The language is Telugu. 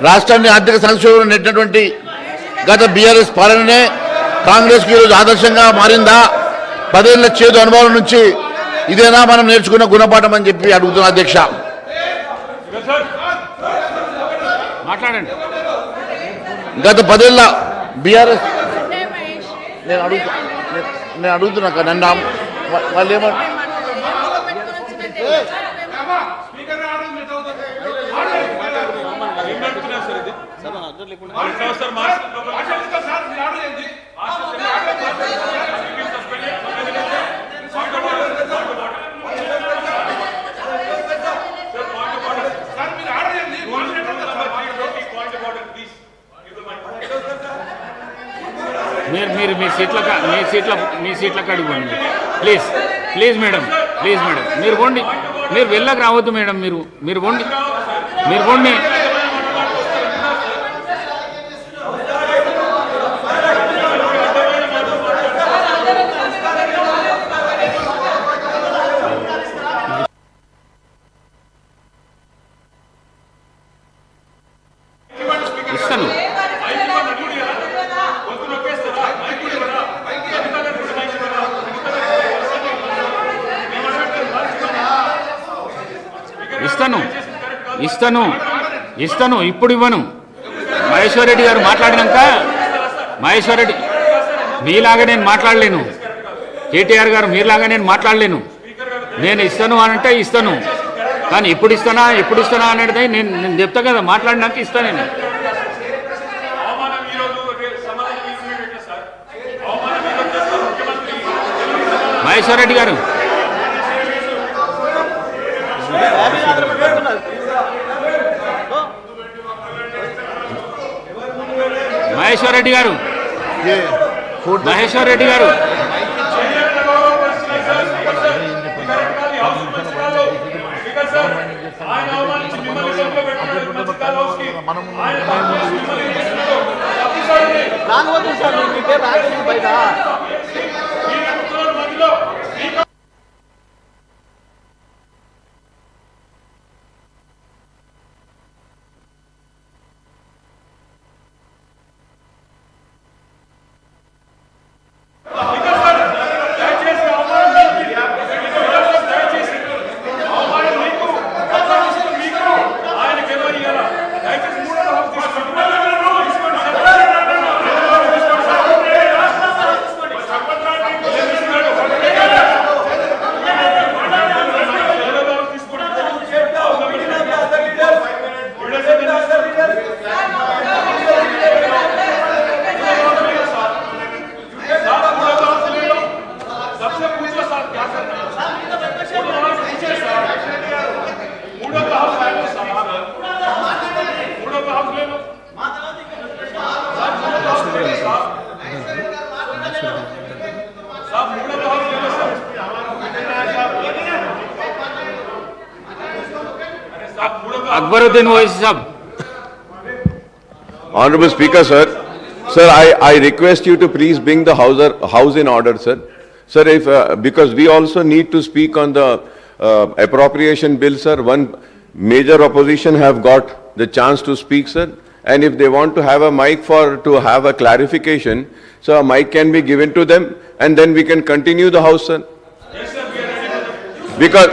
రాష్ట్రాన్ని ఆర్థిక సంక్షోభంలో నెట్టినటువంటి గత బీఆర్ఎస్ పాలననే కాంగ్రెస్కి ఈరోజు ఆదర్శంగా మారిందా? 10 ఏళ్ల చేదు అనుభవం నుంచి ఇదేనా మనం నేర్చుకున్న గుణపాఠం అని చెప్పి అడుగుతున్నా అధ్యక్ష. మాట్లాడండి. గత 10 ఏళ్ల బీఆర్ఎస్ నేను అడుగుతున్నా నన్ను వాళ్ళు ఏమంటారు? మీరు మీ సీట్లకు అడుగుకోండి ప్లీజ్ మేడం మీరు పోండి. మీరు వెళ్ళకు రావద్దు మేడం. మీరు పోండి. ఇస్తాను ఇప్పుడు ఇవ్వను. మహేశ్వర్ రెడ్డి గారు మాట్లాడినాక మీలాగా నేను మాట్లాడలేను. కేటీఆర్ గారు మీలాగా నేను మాట్లాడలేను. నేను ఇస్తాను అని అంటే ఇస్తాను, కానీ ఎప్పుడు ఇస్తానా అనేది నేను చెప్తా కదా. మాట్లాడినాక ఇస్తాను నేను. మహేశ్వర్ రెడ్డి గారు Akbaruddin Owaisi Sahab. Honorable Speaker, sir, I request you to please bring the house in order, sir. Sir, if because we also need to speak on the appropriation bill, sir. One major opposition have got the chance to speak, sir. And if they want to have a mic to have a clarification, so a mic can be given to them, and then we can continue the house, sir. Yes, sir, we are ready for that. Because